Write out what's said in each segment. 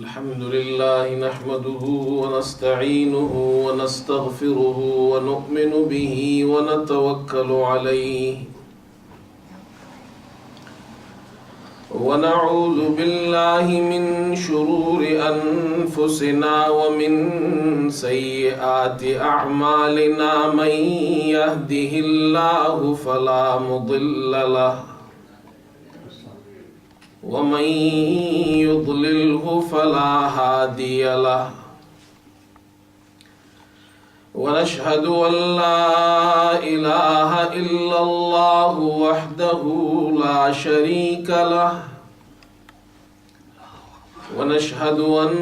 الحمد لله نحمده ونستعينه ونستغفره ونؤمن به ونتوكل عليه ونعوذ بالله من شرور أنفسنا ومن سيئات أعمالنا من يهده الله فلا مضل له ومن يضلله فلا هادي له ونشهد أن لا إله إلا الله وحده لا شريك له ونشهد أن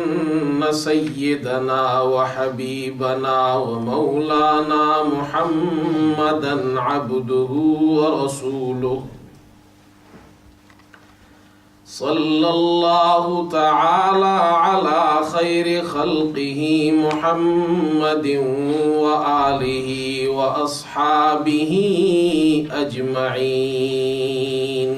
سيدنا وحبيبنا ومولانا محمدا عبده ورسوله صلى الله تعالى على خير خلقه محمد وآله وأصحابه أجمعين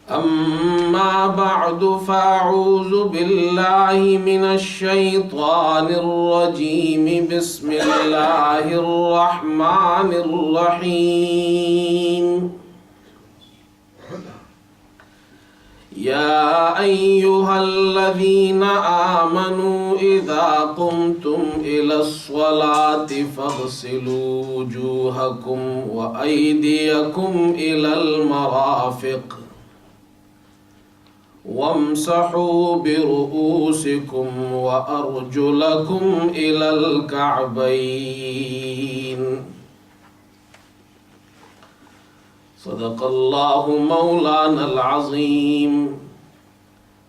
أما بعد فأعوذ بالله من الشيطان الرجيم بسم الله الرحمن الرحيم يا أيها الذين آمنوا إذا قمتم إلى الصلاة فاغسلوا وجوهكم وأيديكم إلى المرافق وامسحوا برؤوسكم وأرجلكم إلى الكعبين صدق الله مولانا العظيم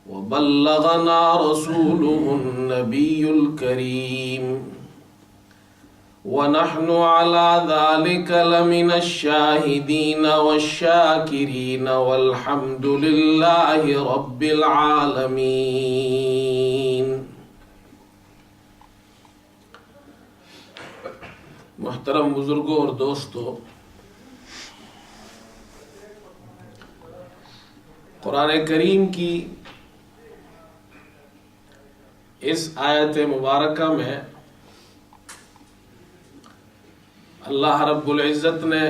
وبلغنا رسوله النبي الكريم ونحن على ذلك لمن الشاهدين والشاكرين والحمد لله رب العالمين. محترم بزرگوں اور دوستو، قرآن کریم کی اس آیت مبارکہ میں اللہ رب العزت نے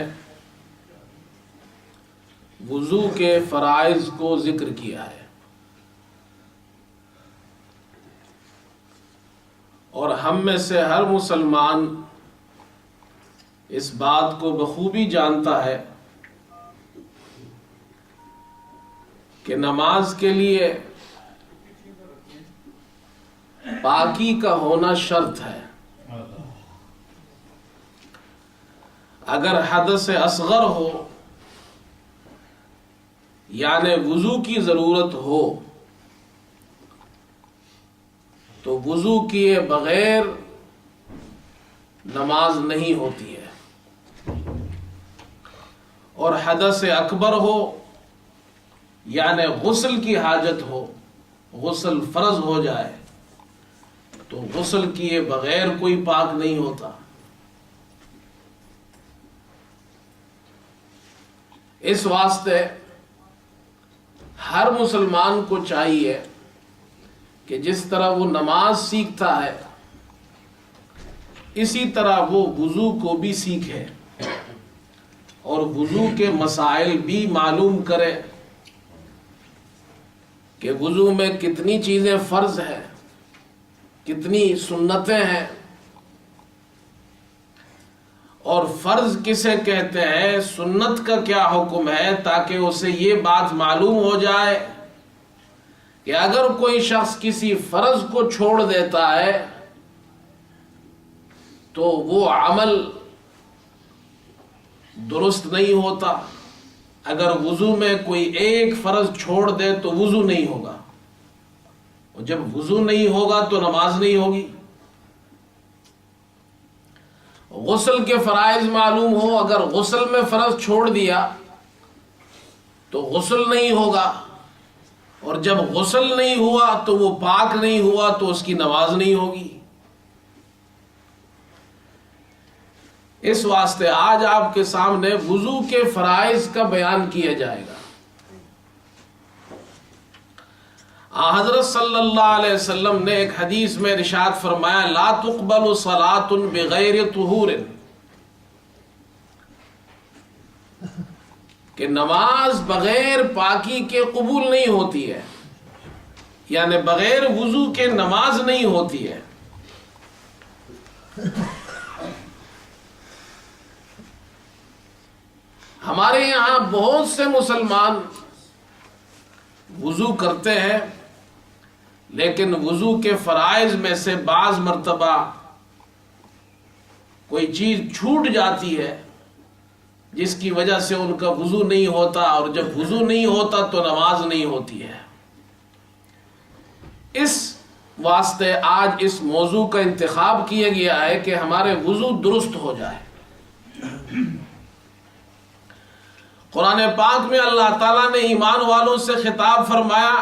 وضو کے فرائض کو ذکر کیا ہے، اور ہم میں سے ہر مسلمان اس بات کو بخوبی جانتا ہے کہ نماز کے لیے پاکی کا ہونا شرط ہے. اگر حدث اصغر ہو یعنی وضو کی ضرورت ہو تو وضو کیے بغیر نماز نہیں ہوتی ہے، اور حدث اکبر ہو یعنی غسل کی حاجت ہو، غسل فرض ہو جائے تو غسل کیے بغیر کوئی پاک نہیں ہوتا. اس واسطے ہر مسلمان کو چاہیے کہ جس طرح وہ نماز سیکھتا ہے اسی طرح وہ وضو کو بھی سیکھے اور وضو کے مسائل بھی معلوم کرے کہ وضو میں کتنی چیزیں فرض ہیں، کتنی سنتیں ہیں، اور فرض کسے کہتے ہیں، سنت کا کیا حکم ہے، تاکہ اسے یہ بات معلوم ہو جائے کہ اگر کوئی شخص کسی فرض کو چھوڑ دیتا ہے تو وہ عمل درست نہیں ہوتا. اگر وضو میں کوئی ایک فرض چھوڑ دے تو وضو نہیں ہوگا، اور جب وضو نہیں ہوگا تو نماز نہیں ہوگی. غسل کے فرائض معلوم ہو، اگر غسل میں فرض چھوڑ دیا تو غسل نہیں ہوگا، اور جب غسل نہیں ہوا تو وہ پاک نہیں ہوا تو اس کی نماز نہیں ہوگی. اس واسطے آج آپ کے سامنے وضو کے فرائض کا بیان کیا جائے گا. حضرت صلی اللہ علیہ وسلم نے ایک حدیث میں ارشاد فرمایا لا تقبل صلاة بغیر طہور، کہ نماز بغیر پاکی کے قبول نہیں ہوتی ہے، یعنی بغیر وضو کے نماز نہیں ہوتی ہے۔ ہمارے یہاں بہت سے مسلمان وضو کرتے ہیں، لیکن وضو کے فرائض میں سے بعض مرتبہ کوئی چیز چھوٹ جاتی ہے جس کی وجہ سے ان کا وضو نہیں ہوتا، اور جب وضو نہیں ہوتا تو نماز نہیں ہوتی ہے۔ اس واسطے آج اس موضوع کا انتخاب کیا گیا ہے کہ ہمارے وضو درست ہو جائے۔ قرآن پاک میں اللہ تعالیٰ نے ایمان والوں سے خطاب فرمایا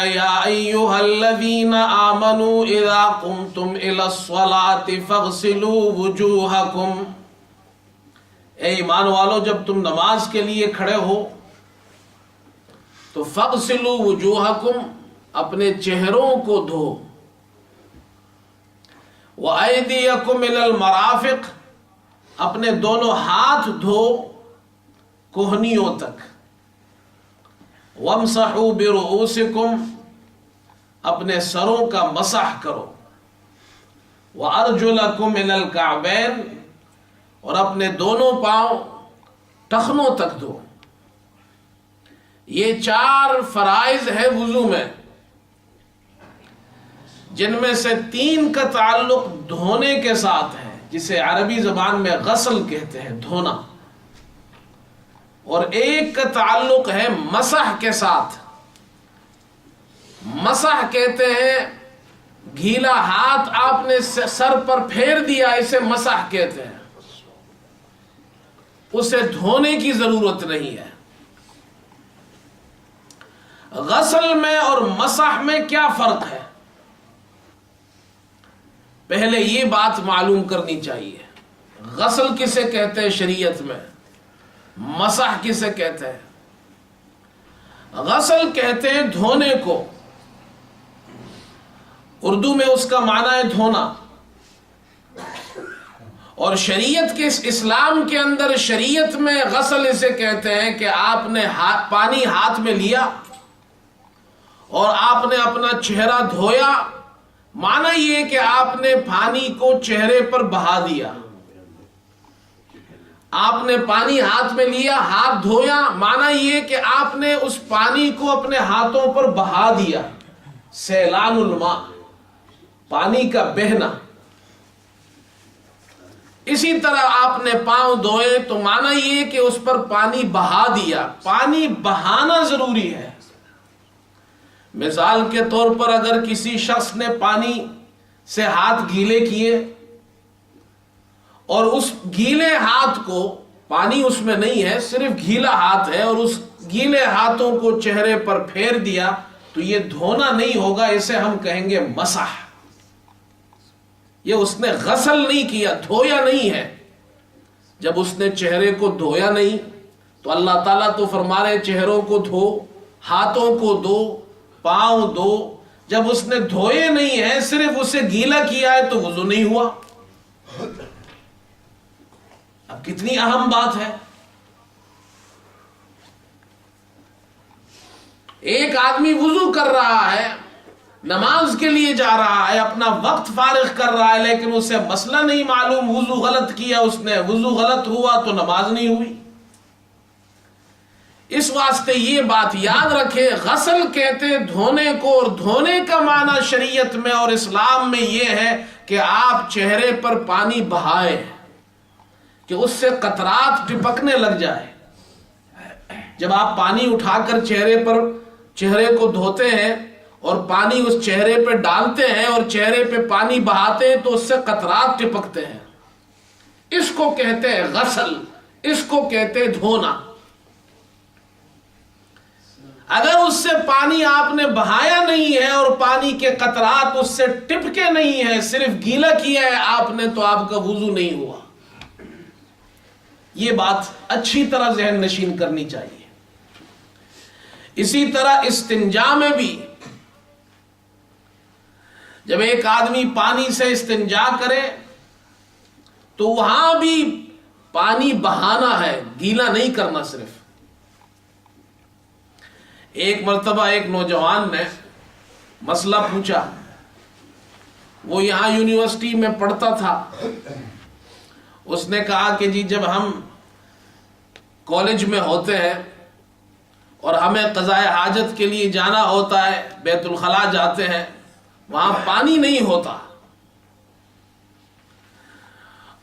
یا ایھا الذین آمنوا اذا قمتم الی الصلاۃ فاغسلوا وجوہکم، اے ایمان والو جب تم نماز کے لیے کھڑے ہو تو فاغسلوا وجوہکم، اپنے چہروں کو دھو، وایدیکم الی المرافق، اپنے دونوں ہاتھ دھو کوہنیوں تک، وامسحوا برؤوسکم، اپنے سروں کا مسح کرو، وارجلکم الی الکعبین، اور اپنے دونوں پاؤں ٹخنوں تک دھو۔ یہ 4 فرائض ہے وضو میں، جن میں سے 3 کا تعلق دھونے کے ساتھ ہے، جسے عربی زبان میں غسل کہتے ہیں، دھونا، اور 1 کا تعلق ہے مسح کے ساتھ۔ مسح کہتے ہیں گیلا ہاتھ آپ نے سر پر پھیر دیا، اسے مسح کہتے ہیں، اسے دھونے کی ضرورت نہیں ہے۔ غسل میں اور مسح میں کیا فرق ہے؟ پہلے یہ بات معلوم کرنی چاہیے، غسل کسے کہتے ہیں شریعت میں، مسح کسے کہتے ہیں؟ غسل کہتے ہیں دھونے کو، اردو میں اس کا معنی ہے دھونا، اور شریعت کے اسلام کے اندر شریعت میں غسل اسے کہتے ہیں کہ آپ نے پانی ہاتھ میں لیا اور آپ نے اپنا چہرہ دھویا، معنی یہ کہ آپ نے پانی کو چہرے پر بہا دیا۔ آپ نے پانی ہاتھ میں لیا، ہاتھ دھویا، معنی یہ کہ آپ نے اس پانی کو اپنے ہاتھوں پر بہا دیا، سیلان الماء، پانی کا بہنا۔ اسی طرح آپ نے پاؤں دھوئے تو معنی یہ کہ اس پر پانی بہا دیا۔ پانی بہانا ضروری ہے۔ مثال کے طور پر اگر کسی شخص نے پانی سے ہاتھ گیلے کیے اور اس گیلے ہاتھ کو، پانی اس میں نہیں ہے، صرف گیلا ہاتھ ہے، اور اس گیلے ہاتھوں کو چہرے پر پھیر دیا، تو یہ دھونا نہیں ہوگا، اسے ہم کہیں گے مسح۔ یہ اس نے غسل نہیں کیا، دھویا نہیں ہے۔ جب اس نے چہرے کو دھویا نہیں تو اللہ تعالیٰ تو فرما رہے چہروں کو دھو، ہاتھوں کو دھو، پاؤں دھو۔ جب اس نے دھوئے نہیں ہے، صرف اسے گیلا کیا ہے، تو وضو نہیں ہوا۔ اب کتنی اہم بات ہے۔ ایک آدمی وضو کر رہا ہے، نماز کے لیے جا رہا ہے، اپنا وقت فارغ کر رہا ہے، لیکن اسے مسئلہ نہیں معلوم، وضو غلط کیا اس نے، وضو غلط ہوا تو نماز نہیں ہوئی۔ اس واسطے یہ بات یاد رکھے، غسل کہتے ہیں دھونے کو، اور دھونے کا معنی شریعت میں اور اسلام میں یہ ہے کہ آپ چہرے پر پانی بہائیں کہ اس سے قطرات ٹپکنے لگ جائے۔ جب آپ پانی اٹھا کر چہرے کو دھوتے ہیں اور پانی اس چہرے پہ ڈالتے ہیں اور چہرے پہ پانی بہاتے ہیں تو اس سے قطرات ٹپکتے ہیں، اس کو کہتے ہیں غسل، اس کو کہتے ہیں دھونا۔ اگر اس سے پانی آپ نے بہایا نہیں ہے اور پانی کے قطرات اس سے ٹپکے نہیں ہیں، صرف گیلا کیا ہے آپ نے، تو آپ کا وضو نہیں ہوا۔ یہ بات اچھی طرح ذہن نشین کرنی چاہیے۔ اسی طرح استنجا میں بھی جب ایک آدمی پانی سے استنجا کرے تو وہاں بھی پانی بہانا ہے، گیلا نہیں کرنا صرف۔ ایک مرتبہ ایک نوجوان نے مسئلہ پوچھا، وہ یہاں یونیورسٹی میں پڑھتا تھا۔ اس نے کہا کہ جی جب ہم کالج میں ہوتے ہیں اور ہمیں قضاء حاجت کے لیے جانا ہوتا ہے، بیت الخلا جاتے ہیں، وہاں پانی نہیں ہوتا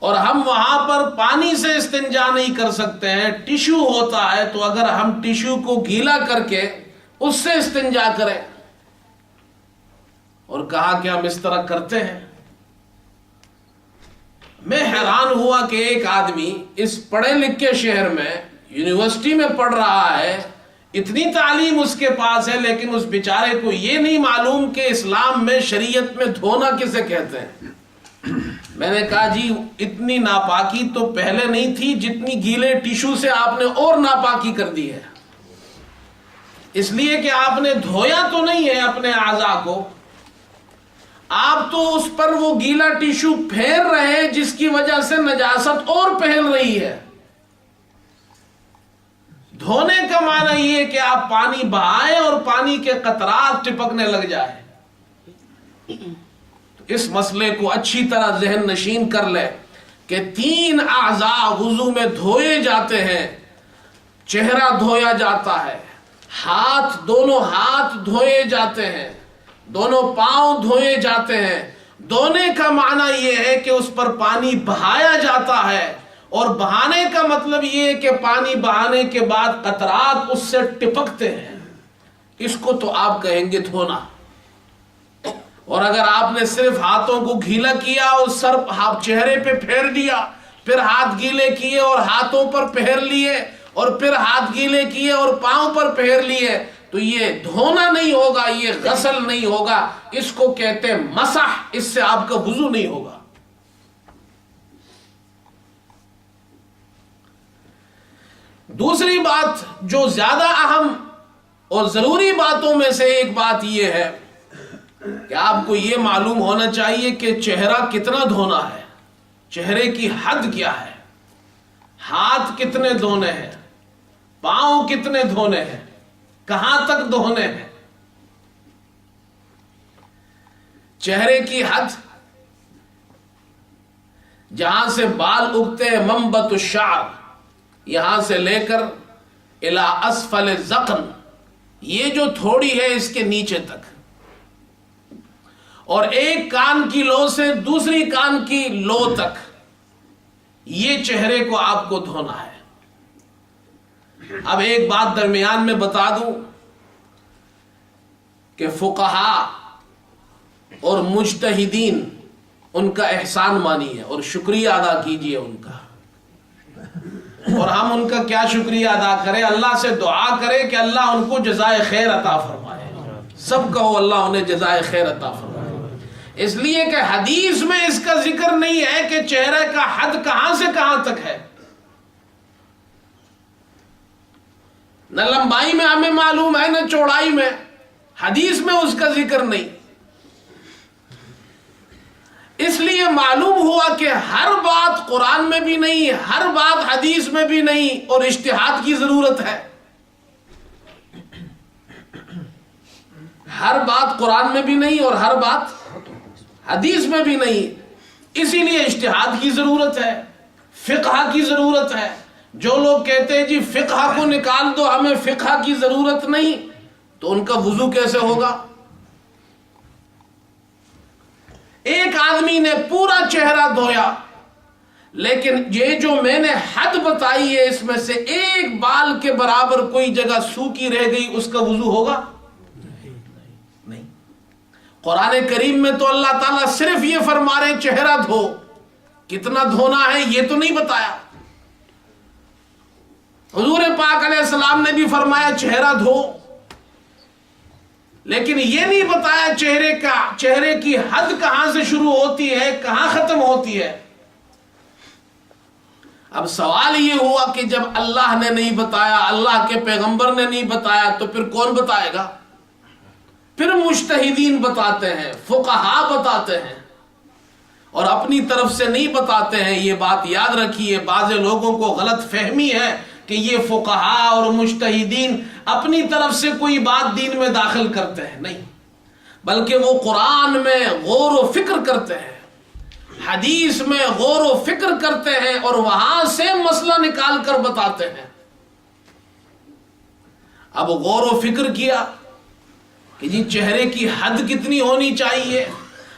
اور ہم وہاں پر پانی سے استنجا نہیں کر سکتے ہیں، ٹیشو ہوتا ہے، تو اگر ہم ٹیشو کو گیلا کر کے اس سے استنجا کریں، اور کہا کہ ہم اس طرح کرتے ہیں۔ میں حیران ہوا کہ ایک آدمی اس پڑھے لکھے شہر میں یونیورسٹی میں پڑھ رہا ہے، اتنی تعلیم اس کے پاس ہے، لیکن اس بیچارے کو یہ نہیں معلوم کہ اسلام میں شریعت میں دھونا کسے کہتے ہیں۔ میں نے کہا جی اتنی ناپاکی تو پہلے نہیں تھی جتنی گیلے ٹیشو سے آپ نے اور ناپاکی کر دی ہے، اس لیے کہ آپ نے دھویا تو نہیں ہے اپنے اعضاء کو، آپ تو اس پر وہ گیلا ٹیشو پھیر رہے جس کی وجہ سے نجاست اور پھیل رہی ہے۔ دھونے کا معنی یہ کہ آپ پانی بہائیں اور پانی کے قطرات ٹپکنے لگ جائے۔ تو اس مسئلے کو اچھی طرح ذہن نشین کر لے کہ 3 اعضاء وضو میں دھوئے جاتے ہیں، چہرہ دھویا جاتا ہے، دونوں ہاتھ دھوئے جاتے ہیں، دونوں پاؤں دھوئے جاتے ہیں۔ دھونے کا معنی یہ ہے کہ اس پر پانی بہایا جاتا ہے، اور بہانے کا مطلب یہ ہے کہ پانی بہانے کے بعد قطرات اس سے ٹپکتے ہیں، اس کو تو آپ کہیں گے دھونا۔ اور اگر آپ نے صرف ہاتھوں کو گیلا کیا اور سر چہرے پہ پھیر دیا، پھر ہاتھ گیلے کیے اور ہاتھوں پر پھیر لیے، اور پھر ہاتھ گیلے کیے اور پاؤں پر پھیر لیے، تو یہ دھونا نہیں ہوگا، یہ غسل نہیں ہوگا، اس کو کہتے ہیں مسح، اس سے آپ کا وضو نہیں ہوگا۔ دوسری بات جو زیادہ اہم اور ضروری باتوں میں سے ایک بات یہ ہے کہ آپ کو یہ معلوم ہونا چاہیے کہ چہرہ کتنا دھونا ہے، چہرے کی حد کیا ہے، ہاتھ کتنے دھونے ہیں، پاؤں کتنے دھونے ہیں، کہاں تک دھونے ہیں۔ چہرے کی حد جہاں سے بال اگتے ہیں، منبت الشعر، یہاں سے لے کر الی اسفل الذقن، یہ جو تھوڑی ہے اس کے نیچے تک، اور ایک کان کی لو سے دوسری کان کی لو تک، یہ چہرے کو آپ کو دھونا ہے۔ اب ایک بات درمیان میں بتا دوں کہ فقہاء اور مجتہدین ان کا احسان مانیے اور شکریہ ادا کیجئے ان کا، اور ہم ان کا کیا شکریہ ادا کریں، اللہ سے دعا کریں کہ اللہ ان کو جزائے خیر عطا فرمائے، سب کہو اللہ انہیں جزائے خیر عطا فرمائے۔ اس لیے کہ حدیث میں اس کا ذکر نہیں ہے کہ چہرے کا حد کہاں سے کہاں تک ہے، نہ لمبائی میں ہمیں معلوم ہے نہ چوڑائی میں، حدیث میں اس کا ذکر نہیں۔ اس لیے معلوم ہوا کہ ہر بات قرآن میں بھی نہیں، ہر بات حدیث میں بھی نہیں، اور اجتہاد کی ضرورت ہے۔ ہر بات قرآن میں بھی نہیں اور ہر بات حدیث میں بھی نہیں، اسی لیے اجتہاد کی ضرورت ہے، فقہ کی ضرورت ہے۔ جو لوگ کہتے ہیں جی فقہ کو نکال دو، ہمیں فقہ کی ضرورت نہیں، تو ان کا وضو کیسے ہوگا؟ ایک آدمی نے پورا چہرہ دھویا، لیکن یہ جو میں نے حد بتائی ہے اس میں سے ایک بال کے برابر کوئی جگہ سوکھی رہ گئی، اس کا وضو ہوگا؟ نہیں۔ قرآن کریم میں تو اللہ تعالیٰ صرف یہ فرما رہے چہرہ دھو، کتنا دھونا ہے یہ تو نہیں بتایا۔ حضور پاک علیہ السلام نے بھی فرمایا چہرہ دھو، لیکن یہ نہیں بتایا چہرے کی حد کہاں سے شروع ہوتی ہے، کہاں ختم ہوتی ہے۔ اب سوال یہ ہوا کہ جب اللہ نے نہیں بتایا، اللہ کے پیغمبر نے نہیں بتایا، تو پھر کون بتائے گا؟ پھر مجتہدین بتاتے ہیں، فقہا بتاتے ہیں، اور اپنی طرف سے نہیں بتاتے ہیں۔ یہ بات یاد رکھیے، بعض لوگوں کو غلط فہمی ہے کہ یہ فقہا اور مجتہدین اپنی طرف سے کوئی بات دین میں داخل کرتے ہیں، نہیں، بلکہ وہ قرآن میں غور و فکر کرتے ہیں، حدیث میں غور و فکر کرتے ہیں، اور وہاں سے مسئلہ نکال کر بتاتے ہیں۔ اب غور و فکر کیا کہ جی چہرے کی حد کتنی ہونی چاہیے،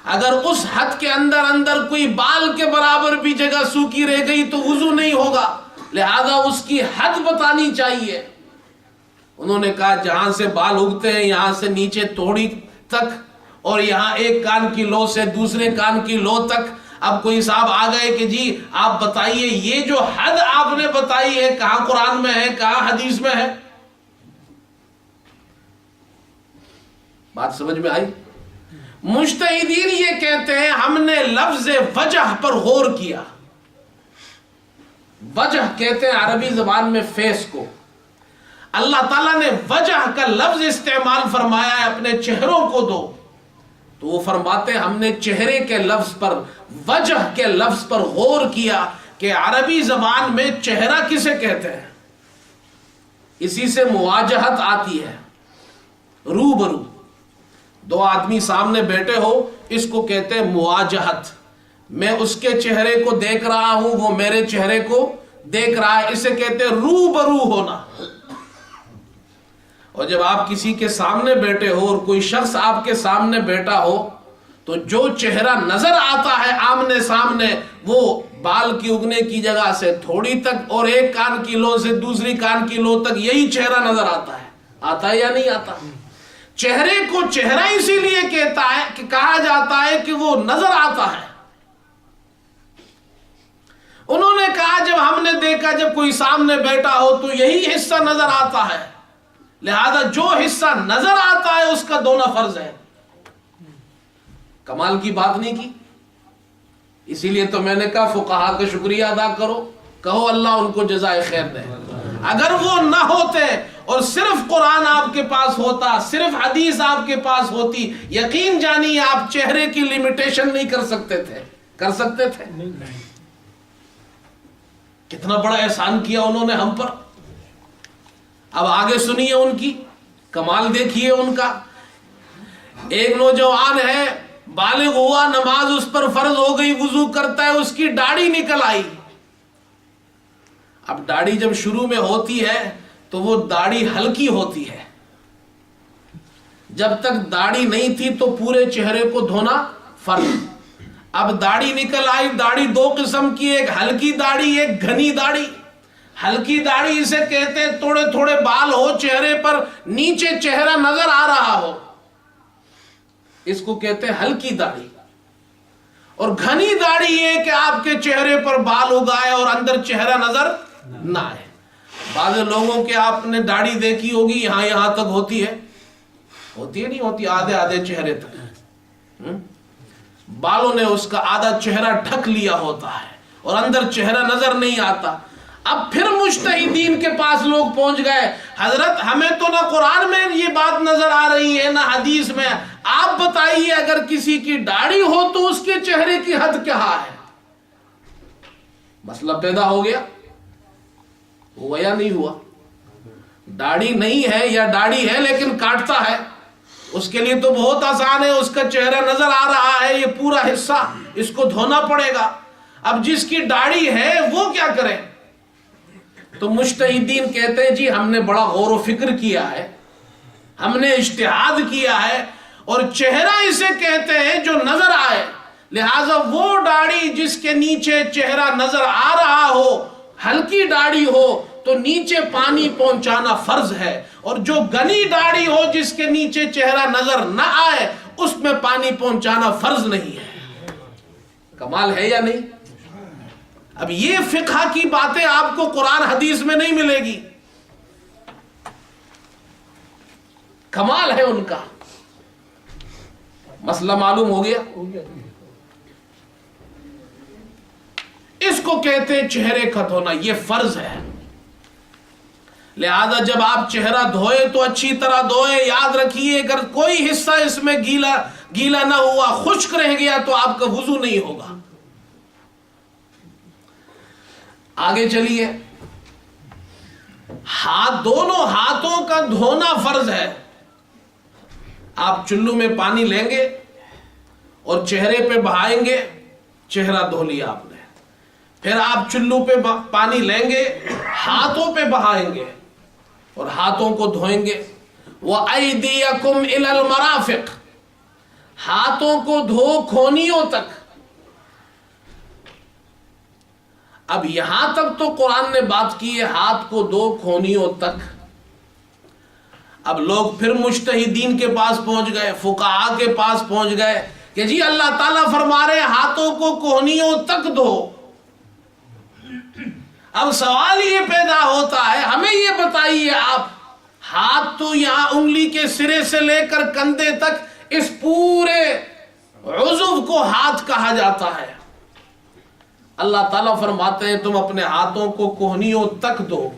اگر اس حد کے اندر کوئی بال کے برابر بھی جگہ سوکھی رہ گئی تو وضو نہیں ہوگا، لہذا اس کی حد بتانی چاہیے۔ انہوں نے کہا جہاں سے بال اگتے ہیں یہاں سے نیچے توڑی تک، اور یہاں ایک کان کی لو سے دوسرے کان کی لو تک۔ اب کوئی صاحب آ گئے کہ جی آپ بتائیے یہ جو حد آپ نے بتائی ہے کہاں قرآن میں ہے، کہاں حدیث میں ہے؟ بات سمجھ میں آئی؟ مجتہدین یہ کہتے ہیں ہم نے لفظ وجہ پر غور کیا۔ وجہ کہتے ہیں عربی زبان میں فیس کو۔ اللہ تعالیٰ نے وجہ کا لفظ استعمال فرمایا ہے اپنے چہروں کو دو، تو وہ فرماتے ہیں ہم نے چہرے کے لفظ پر، وجہ کے لفظ پر غور کیا کہ عربی زبان میں چہرہ کسے کہتے ہیں۔ اسی سے مواجہت آتی ہے، روبرو، دو آدمی سامنے بیٹھے ہو، اس کو کہتے ہیں مواجہت۔ میں اس کے چہرے کو دیکھ رہا ہوں، وہ میرے چہرے کو دیکھ رہا ہے، اسے کہتے ہیں روبرو ہونا۔ اور جب آپ کسی کے سامنے بیٹھے ہو اور کوئی شخص آپ کے سامنے بیٹھا ہو تو جو چہرہ نظر آتا ہے آمنے سامنے، وہ بال کی اگنے کی جگہ سے تھوڑی تک اور ایک کان کی لو سے دوسری کان کی لو تک، یہی چہرہ نظر آتا ہے۔ آتا ہے یا نہیں آتا؟ چہرے کو چہرہ اسی لیے کہتا ہے کہ کہا جاتا ہے کہ وہ نظر آتا ہے۔ انہوں نے کہا جب ہم نے دیکھا جب کوئی سامنے بیٹھا ہو تو یہی حصہ نظر آتا ہے، لہذا جو حصہ نظر آتا ہے اس کا دھونا فرض ہے۔ کمال کی بات نہیں کی؟ اسی لیے تو میں نے کہا فقہا کا شکریہ ادا کرو، کہو اللہ ان کو جزائے خیر دے۔ اگر وہ نہ ہوتے اور صرف قرآن آپ کے پاس ہوتا، صرف حدیث آپ کے پاس ہوتی، یقین جانیے آپ چہرے کی لیمیٹیشن نہیں کر سکتے تھے۔ کر سکتے تھے؟ کتنا بڑا احسان کیا انہوں نے ہم پر۔ اب آگے سنیے ان کی کمال، دیکھیے ان کا۔ ایک نوجوان ہے، بالغ ہوا، نماز اس پر فرض ہو گئی، وضو کرتا ہے، اس کی داڑھی نکل آئی۔ اب داڑھی جب شروع میں ہوتی ہے تو وہ داڑھی ہلکی ہوتی ہے، جب تک داڑھی نہیں تھی تو پورے چہرے کو دھونا فرض۔ اب داڑھی نکل آئی، داڑھی دو قسم کی، ایک ہلکی داڑھی، ایک گھنی داڑھی۔ ہلکی داڑھی اسے کہتے ہیں تھوڑے تھوڑے بال ہو چہرے پر، نیچے چہرہ نظر آ رہا ہو، اس کو کہتے ہیں ہلکی داڑھی۔ اور گھنی داڑھی یہ کہ آپ کے چہرے پر بال اگائے اور اندر چہرہ نظر نہ آئے۔ بعض لوگوں کے آپ نے داڑھی دیکھی ہوگی یہاں تک ہوتی ہے، ہوتی ہے نہیں ہوتی، آدھے چہرے تک، بالوں نے اس کا آدھا چہرہ ڈھک لیا ہوتا ہے اور اندر چہرہ نظر نہیں آتا۔ اب پھر مجتہدین کے پاس لوگ پہنچ گئے، حضرت ہمیں تو نہ قرآن میں یہ بات نظر آ رہی ہے نہ حدیث میں، آپ بتائیے اگر کسی کی داڑھی ہو تو اس کے چہرے کی حد کیا ہے؟ مسئلہ پیدا ہو گیا، ہوا یا نہیں ہوا؟ داڑھی نہیں ہے یا داڑھی ہے لیکن کاٹتا ہے، اس کے لیے تو بہت آسان ہے، اس کا چہرہ نظر آ رہا ہے، یہ پورا حصہ اس کو دھونا پڑے گا۔ اب جس کی داڑھی ہے وہ کیا کرے؟ تو مجتہدین کہتے ہیں جی ہم نے بڑا غور و فکر کیا ہے، ہم نے اجتہاد کیا ہے، اور چہرہ اسے کہتے ہیں جو نظر آئے، لہذا وہ داڑھی جس کے نیچے چہرہ نظر آ رہا ہو، ہلکی داڑھی ہو تو نیچے پانی پہنچانا فرض ہے، اور جو گھنی داڑھی ہو جس کے نیچے چہرہ نظر نہ آئے اس میں پانی پہنچانا فرض نہیں ہے۔ کمال ہے یا نہیں؟ اب یہ فقہ کی باتیں آپ کو قرآن حدیث میں نہیں ملے گی، کمال ہے ان کا۔ مسئلہ معلوم ہو گیا؟ اس کو کہتے ہیں چہرے کا دھونا، یہ فرض ہے۔ لہذا جب آپ چہرہ دھوئے تو اچھی طرح دھوئے، یاد رکھیے اگر کوئی حصہ اس میں گیلا نہ ہوا، خشک رہ گیا تو آپ کا وضو نہیں ہوگا۔ آگے چلیے، دونوں ہاتھوں کا دھونا فرض ہے۔ آپ چلو میں پانی لیں گے اور چہرے پہ بہائیں گے، چہرہ دھو لیا آپ نے۔ پھر آپ چلو پہ پانی لیں گے، ہاتھوں پہ بہائیں گے اور ہاتھوں کو دھوئیں گے۔ وَأَيْدِيَكُمْ إِلَى الْمَرَافِقِ، ہاتھوں کو دھو کھونیوں تک۔ اب یہاں تک تو قرآن نے بات کی ہے، ہاتھ کو دو کھونیوں تک۔ اب لوگ پھر مجتہدین کے پاس پہنچ گئے، فقہاء کے پاس پہنچ گئے کہ جی اللہ تعالیٰ فرما رہے ہیں ہاتھوں کو کہنیوں تک دھو۔ اب سوال یہ پیدا ہوتا ہے، ہمیں یہ بتائیے آپ، ہاتھ تو یہاں انگلی کے سرے سے لے کر کندھے تک اس پورے عضو کو ہاتھ کہا جاتا ہے۔ اللہ تعالیٰ فرماتے ہیں تم اپنے ہاتھوں کو کہنیوں تک دھو۔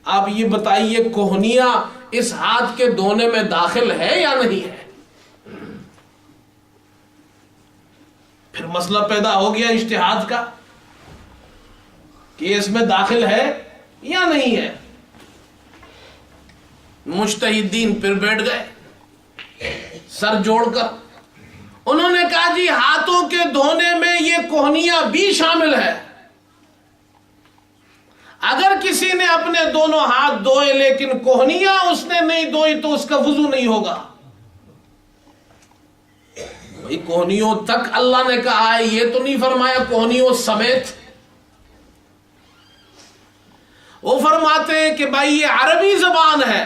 آپ یہ بتائیے کہنیاں اس ہاتھ کے دھونے میں داخل ہے یا نہیں ہے؟ پھر مسئلہ پیدا ہو گیا اجتہاد کا کہ اس میں داخل ہے یا نہیں ہے۔ مجتہدین پھر بیٹھ گئے سر جوڑ کر، انہوں نے کہا جی ہاتھوں کے دھونے میں یہ کہنیاں بھی شامل ہے۔ اگر کسی نے اپنے دونوں ہاتھ دھوئے لیکن کہنیاں اس نے نہیں دھوئی تو اس کا وضو نہیں ہوگا۔ بھئی کہنیوں تک اللہ نے کہا ہے، یہ تو نہیں فرمایا کہنیوں سمیت۔ وہ فرماتے ہیں کہ بھائی یہ عربی زبان ہے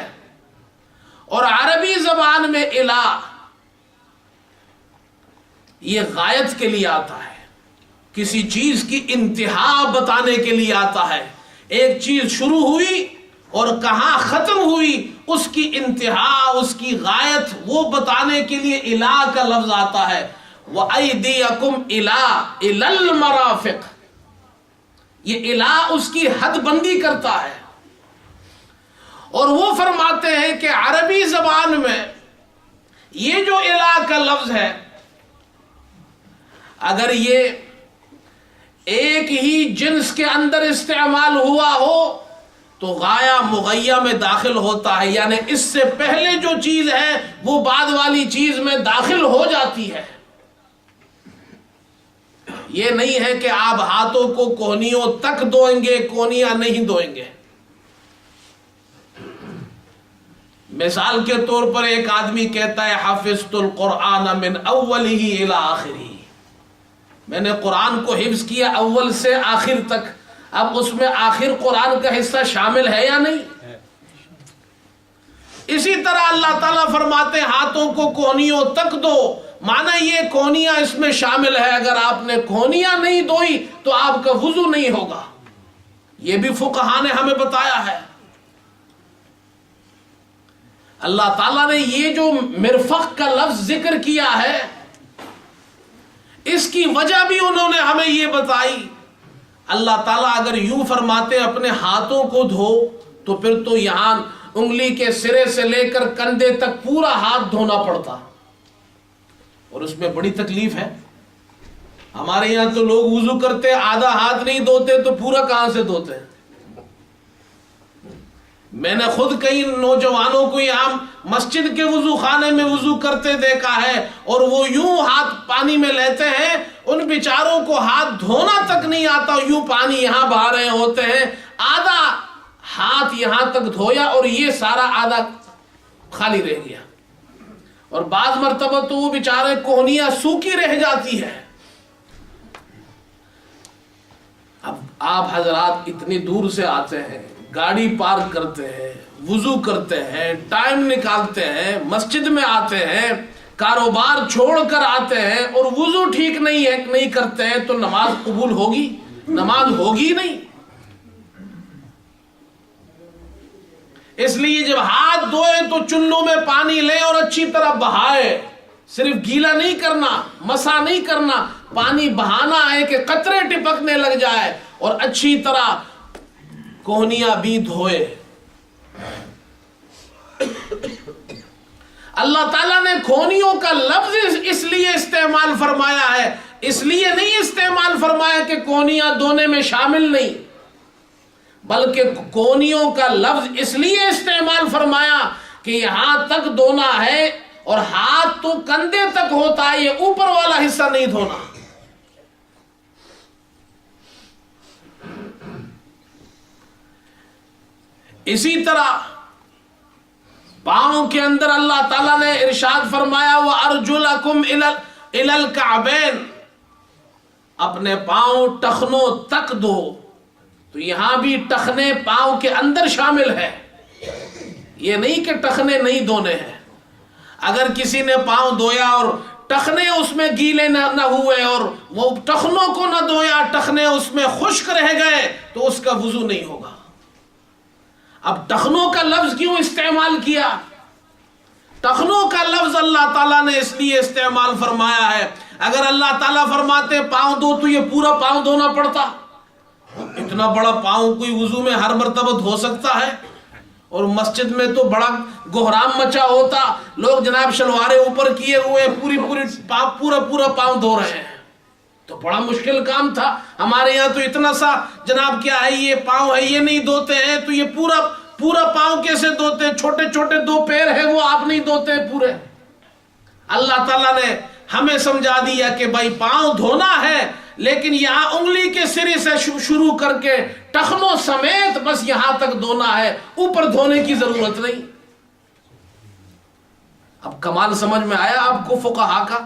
اور عربی زبان میں الہ یہ غایت کے لیے آتا ہے، کسی چیز کی انتہا بتانے کے لیے آتا ہے۔ ایک چیز شروع ہوئی اور کہاں ختم ہوئی، اس کی انتہا، اس کی غایت وہ بتانے کے لیے الہ کا لفظ آتا ہے۔ وَأَيْدِيَكُمْ إِلَى الْمَرَافِقِ، یہ الہ اس کی حد بندی کرتا ہے۔ اور وہ فرماتے ہیں کہ عربی زبان میں یہ جو الہ کا لفظ ہے، اگر یہ ایک ہی جنس کے اندر استعمال ہوا ہو تو غایہ مغیہ میں داخل ہوتا ہے، یعنی اس سے پہلے جو چیز ہے وہ بعد والی چیز میں داخل ہو جاتی ہے۔ یہ نہیں ہے کہ آپ ہاتھوں کو کہنیوں تک دھوئیں گے، کہنیاں نہیں دھوئیں گے۔ مثال کے طور پر ایک آدمی کہتا ہے حفظت القرآن من اولہ الی آخرہ، میں نے قرآن کو حفظ کیا اول سے آخر تک۔ اب اس میں آخر قرآن کا حصہ شامل ہے یا نہیں؟ اسی طرح اللہ تعالیٰ فرماتے ہیں ہاتھوں کو کہنیوں تک دو، معنی یہ کہنیاں اس میں شامل ہے۔ اگر آپ نے کہنیاں نہیں دھوئی تو آپ کا وضو نہیں ہوگا، یہ بھی فقہاء نے ہمیں بتایا ہے۔ اللہ تعالیٰ نے یہ جو مرفق کا لفظ ذکر کیا ہے، اس کی وجہ بھی انہوں نے ہمیں یہ بتائی۔ اللہ تعالیٰ اگر یوں فرماتے اپنے ہاتھوں کو دھو تو پھر تو یہاں انگلی کے سرے سے لے کر کندھے تک پورا ہاتھ دھونا پڑتا، اور اس میں بڑی تکلیف ہے۔ ہمارے یہاں تو لوگ وضو کرتے آدھا ہاتھ نہیں دھوتے تو پورا کہاں سے دھوتے ہیں؟ میں نے خود کئی نوجوانوں کو یہاں مسجد کے وضو خانے میں وضو کرتے دیکھا ہے، اور وہ یوں ہاتھ پانی میں لیتے ہیں، ان بیچاروں کو ہاتھ دھونا تک نہیں آتا، یوں پانی یہاں بہا رہے ہوتے ہیں، آدھا ہاتھ یہاں تک دھویا اور یہ سارا آدھا خالی رہ گیا، اور بعض مرتبہ تو وہ بیچارے کہنیاں سوکھی رہ جاتی ہے۔ اب آپ حضرات اتنی دور سے آتے ہیں، گاڑی پارک کرتے ہیں، وضو کرتے ہیں، ٹائم نکالتے ہیں، مسجد میں آتے ہیں، کاروبار چھوڑ کر آتے ہیں، اور وضو ٹھیک نہیں کرتے ہیں تو نماز قبول ہوگی؟ نماز ہوگی نہیں۔ اس لیے جب ہاتھ دھوئے تو چلوں میں پانی لیں اور اچھی طرح بہائے، صرف گیلا نہیں کرنا، مسا نہیں کرنا، پانی بہانا ہے کہ قطرے ٹپکنے لگ جائے، اور اچھی طرح کوہنیاں بھی دھوئے۔ اللہ تعالیٰ نے کھونیوں کا لفظ اس لیے استعمال فرمایا ہے، اس لیے نہیں استعمال فرمایا کہ کونیاں دھونے میں شامل نہیں، بلکہ کونیوں کا لفظ اس لیے استعمال فرمایا کہ یہاں تک دھونا ہے، اور ہاتھ تو کندھے تک ہوتا ہے، یہ اوپر والا حصہ نہیں دھونا۔ اسی طرح پاؤں کے اندر اللہ تعالیٰ نے ارشاد فرمایا وَأَرْجُلَكُمْ إِلَى الْكَعْبَيْنِ، اپنے پاؤں ٹخنوں تک دھو۔ تو یہاں بھی ٹخنے پاؤں کے اندر شامل ہے، یہ نہیں کہ ٹخنے نہیں دھونے ہیں۔ اگر کسی نے پاؤں دھویا اور ٹخنے اس میں گیلے نہ ہوئے اور وہ ٹخنوں کو نہ دھویا، ٹخنے اس میں خشک رہ گئے، تو اس کا وضو نہیں ہوگا۔ اب ٹخنوں کا لفظ کیوں استعمال کیا؟ ٹخنوں کا لفظ اللہ تعالیٰ نے اس لیے استعمال فرمایا ہے، اگر اللہ تعالیٰ فرماتے پاؤں دھو تو یہ پورا پاؤں دھونا پڑتا۔ اتنا بڑا پاؤں کوئی وضو میں ہر مرتبہ دھو سکتا ہے؟ اور مسجد میں تو بڑا گہرام مچا ہوتا، لوگ جناب شلوارے اوپر کیے ہوئے پورا پاؤں دھو رہے ہیں، تو بڑا مشکل کام تھا۔ ہمارے یہاں تو اتنا سا جناب کیا ہے، یہ پاؤں ہے، یہ نہیں دھوتے ہیں، تو یہ پورا پاؤں کیسے دھوتے ہیں؟ چھوٹے چھوٹے 2 پیر ہیں وہ آپ نہیں دھوتے پورے۔ اللہ تعالیٰ نے ہمیں سمجھا دیا کہ بھائی پاؤں دھونا ہے، لیکن یہاں انگلی کے سرے سے شروع کر کے ٹخنوں سمیت بس یہاں تک دھونا ہے، اوپر دھونے کی ضرورت نہیں۔ اب کمال سمجھ میں آیا آپ کو فقہا کا؟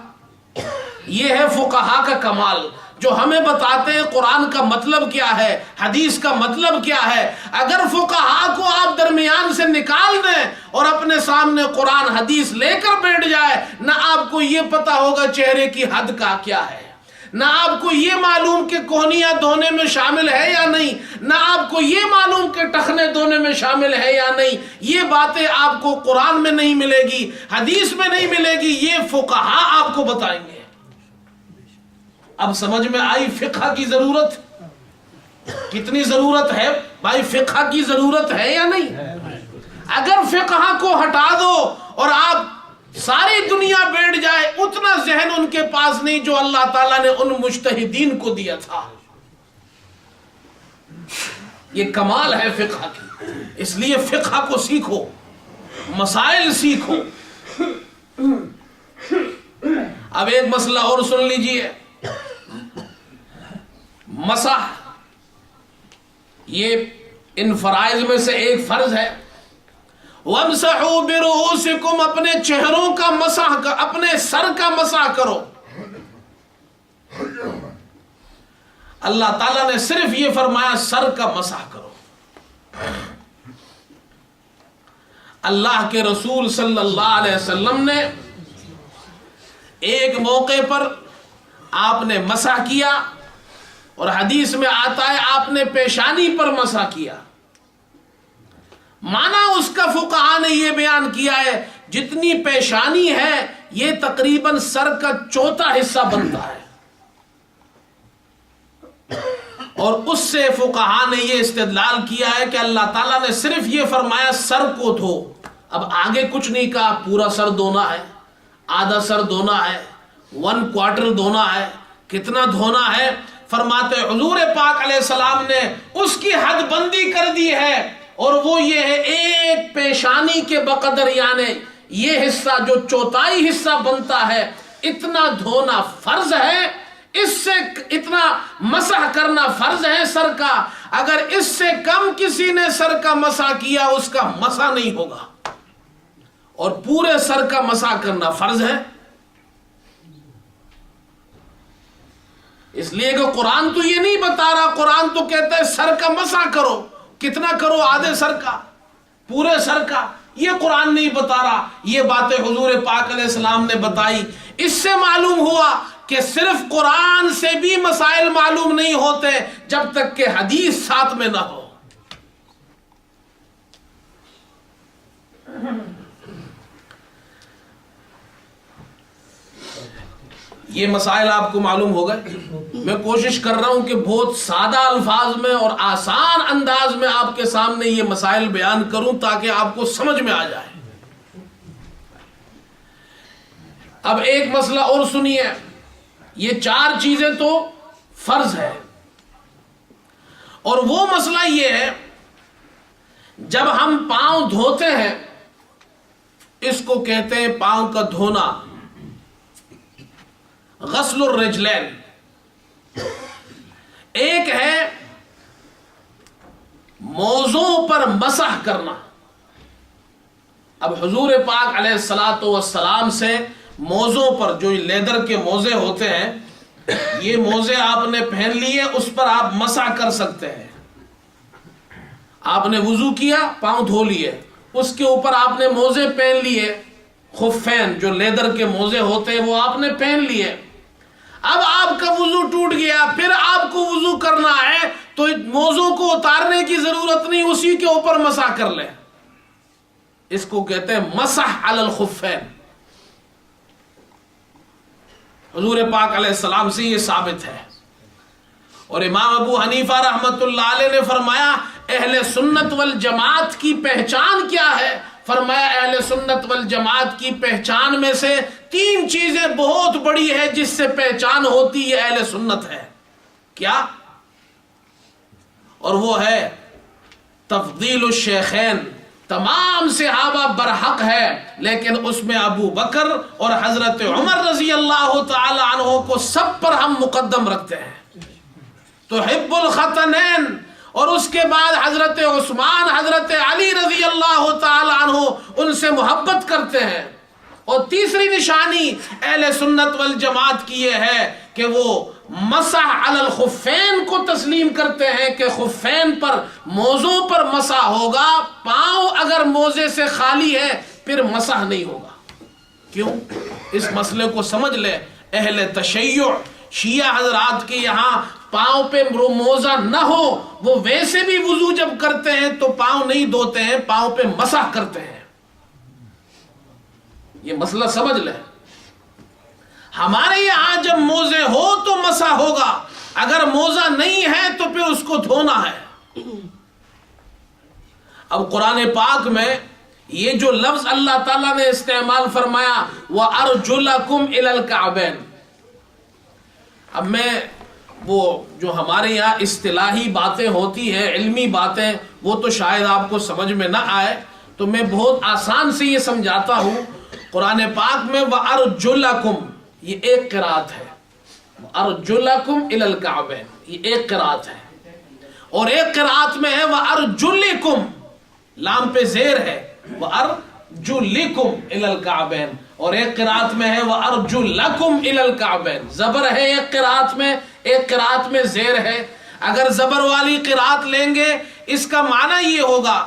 یہ ہے فقہا کا کمال، جو ہمیں بتاتے ہیں قرآن کا مطلب کیا ہے، حدیث کا مطلب کیا ہے۔ اگر فقہا کو آپ درمیان سے نکال دیں اور اپنے سامنے قرآن حدیث لے کر بیٹھ جائے، نہ آپ کو یہ پتا ہوگا چہرے کی حد کا کیا ہے، نہ آپ کو یہ معلوم کہ کوہنیاں دھونے میں شامل ہے یا نہیں، نہ آپ کو یہ معلوم کہ ٹخنے دھونے میں شامل ہے یا نہیں۔ یہ باتیں آپ کو قرآن میں نہیں ملے گی، حدیث میں نہیں ملے گی، یہ فقہا آپ کو بتائیں گے۔ اب سمجھ میں آئی فقہ کی ضرورت کتنی ضرورت ہے؟ بھائی فقہ کی ضرورت ہے یا نہیں؟ اگر فقہ کو ہٹا دو اور آپ ساری دنیا بیٹھ جائے، اتنا ذہن ان کے پاس نہیں جو اللہ تعالیٰ نے ان مجتہدین کو دیا تھا۔ یہ کمال ہے فقہ کی، اس لیے فقہ کو سیکھو، مسائل سیکھو۔ اب ایک مسئلہ اور سن لیجئے، مسح، یہ ان فرائض میں سے ایک فرض ہے۔ وَامْسَحُوا بِرُؤُوسِكُمْ، اپنے چہروں کا مسح، اپنے سر کا مسح کرو۔ اللہ تعالیٰ نے صرف یہ فرمایا سر کا مسح کرو۔ اللہ کے رسول صلی اللہ علیہ وسلم نے ایک موقع پر آپ نے مسح کیا، اور حدیث میں آتا ہے آپ نے پیشانی پر مسح کیا۔ معنی اس کا فقہا نے یہ بیان کیا ہے، جتنی پیشانی ہے یہ تقریباً سر کا چوتھا حصہ بنتا ہے، اور اس سے فقہا نے یہ استدلال کیا ہے کہ اللہ تعالیٰ نے صرف یہ فرمایا سر کو دھو، اب آگے کچھ نہیں کہا پورا سر دھونا ہے، آدھا سر دھونا ہے، 1/4 دھونا ہے، کتنا دھونا ہے؟ فرماتے حضور پاک علیہ السلام نے اس کی حد بندی کر دی ہے، اور وہ یہ ہے ایک پیشانی کے بقدر، یعنی یہ حصہ جو چوتھائی حصہ بنتا ہے، اتنا دھونا فرض ہے، اس سے اتنا مسح کرنا فرض ہے سر کا۔ اگر اس سے کم کسی نے سر کا مسح کیا اس کا مسح نہیں ہوگا، اور پورے سر کا مسح کرنا فرض ہے۔ اس لیے کہ قرآن تو یہ نہیں بتا رہا، قرآن تو کہتا ہے سر کا مسح کرو، کتنا کرو؟ آدھے سر کا، پورے سر کا؟ یہ قرآن نہیں بتا رہا، یہ باتیں حضور پاک علیہ السلام نے بتائی۔ اس سے معلوم ہوا کہ صرف قرآن سے بھی مسائل معلوم نہیں ہوتے جب تک کہ حدیث ساتھ میں نہ ہو۔ یہ مسائل آپ کو معلوم ہو گئے؟ میں کوشش کر رہا ہوں کہ بہت سادہ الفاظ میں اور آسان انداز میں آپ کے سامنے یہ مسائل بیان کروں تاکہ آپ کو سمجھ میں آ جائے. اب ایک مسئلہ اور سنیے. یہ 4 چیزیں تو فرض ہے، اور وہ مسئلہ یہ ہے جب ہم پاؤں دھوتے ہیں، اس کو کہتے ہیں پاؤں کا دھونا، غسل الرجلین. ایک ہے موزوں پر مسح کرنا. اب حضور پاک علیہ الصلوۃ والسلام سے موزوں پر، جو لیدر کے موزے ہوتے ہیں، یہ موزے آپ نے پہن لیے، اس پر آپ مسح کر سکتے ہیں. آپ نے وضو کیا، پاؤں دھو لیے، اس کے اوپر آپ نے موزے پہن لیے، خفین جو لیدر کے موزے ہوتے ہیں وہ آپ نے پہن لیے. اب آپ کا وضو ٹوٹ گیا، پھر آپ کو وضو کرنا ہے تو موزوں کو اتارنے کی ضرورت نہیں، اسی کے اوپر مسح کر لیں. اس کو کہتے ہیں مسح علی الخفین. حضور پاک علیہ السلام سے یہ ثابت ہے. اور امام ابو حنیفہ رحمت اللہ علیہ نے فرمایا اہل سنت والجماعت کی پہچان کیا ہے؟ فرمایا اہل سنت والجماعت کی پہچان میں سے 3 چیزیں بہت بڑی ہے جس سے پہچان ہوتی ہے اہل سنت ہے. کیا؟ اور وہ ہے تفضیل الشیخین. تمام صحابہ برحق ہے، لیکن اس میں ابو بکر اور حضرت عمر رضی اللہ تعالی عنہ کو سب پر ہم مقدم رکھتے ہیں. تو حب الختنین، اور اس کے بعد حضرت عثمان، حضرت علی رضی اللہ تعالی عنہ، ان سے محبت کرتے ہیں. اور تیسری نشانی اہل سنت والجماعت کی یہ ہے کہ وہ مسح علی الخفین کو تسلیم کرتے ہیں کہ خفین پر، موزوں پر مسح ہوگا. پاؤں اگر موزے سے خالی ہے پھر مسح نہیں ہوگا. کیوں؟ اس مسئلے کو سمجھ لے. اہل تشیع شیعہ حضرات کے یہاں پاؤں پہ موزہ نہ ہو، وہ ویسے بھی وضو جب کرتے ہیں تو پاؤں نہیں دھوتے ہیں، پاؤں پہ مسح کرتے ہیں. یہ مسئلہ سمجھ لیں. ہمارے یہاں جب موزے ہو تو مسح ہوگا، اگر موزہ نہیں ہے تو پھر اس کو دھونا ہے. اب قرآن پاک میں یہ جو لفظ اللہ تعالیٰ نے استعمال فرمایا وَأَرْجُلَكُمْ إِلَى الْكَعْبَيْنِ، اب میں وہ جو ہمارے یہاں اصطلاحی باتیں ہوتی ہیں، علمی باتیں، وہ تو شاید آپ کو سمجھ میں نہ آئے، تو میں بہت آسان سے یہ سمجھاتا ہوں. قرآن پاک میں وَأَرْجُلَكُمْ، یہ ایک قرات ہے. وَأَرْجُلَكُمْ إِلَى الْكَعْبَيْنِ، یہ ایک قرات ہے. اور ایک قرات میں ہے وَأَرْجُلِكُمْ، لام پہ زیر ہے، وَأَرْجُلِكُمْ إِلَى الْكَعْبَيْنِ. اور ایک قرات میں ہے وَأَرْجُلَكُمْ إِلَى الْكَعْبَيْنِ. زبر ہے ایک قرات میں، ایک قرات میں زیر ہے. اگر زبر والی قرات لیں گے اس کا معنی یہ ہوگا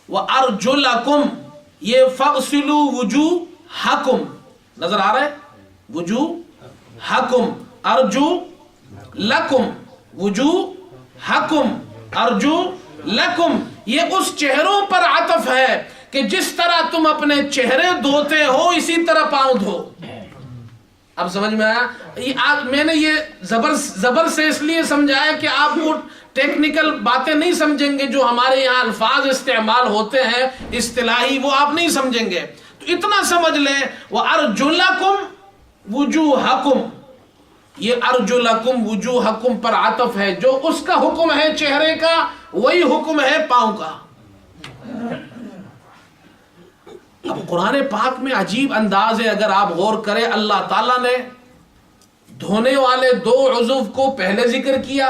وَأَرْجُلَكُمْ، یہ فَغْسِلُوا وُجُوهَكُمْ، نظر آ رہا ہے؟ وجوہکم، ارجو لکم، وجوہکم ارجو لکم. یہ اس چہروں پر عطف ہے کہ جس طرح تم اپنے چہرے دھوتے ہو اسی طرح پاؤں دھو. اب سمجھ میں آیا؟ میں نے یہ زبر سے اس لیے سمجھایا کہ آپ وہ ٹیکنیکل باتیں نہیں سمجھیں گے، جو ہمارے یہاں الفاظ استعمال ہوتے ہیں اصطلاحی، وہ آپ نہیں سمجھیں گے. تو اتنا سمجھ لیں وَأَرْجُلَكُمْ وُجُوهَكُمْ، یہ ارجلکم وجوہکم پر عطف ہے. جو اس کا حکم ہے چہرے کا وہی حکم ہے پاؤں کا. اب قرآن پاک میں عجیب انداز ہے، اگر آپ غور کریں، اللہ تعالیٰ نے دھونے والے 2 عضو کو پہلے ذکر کیا،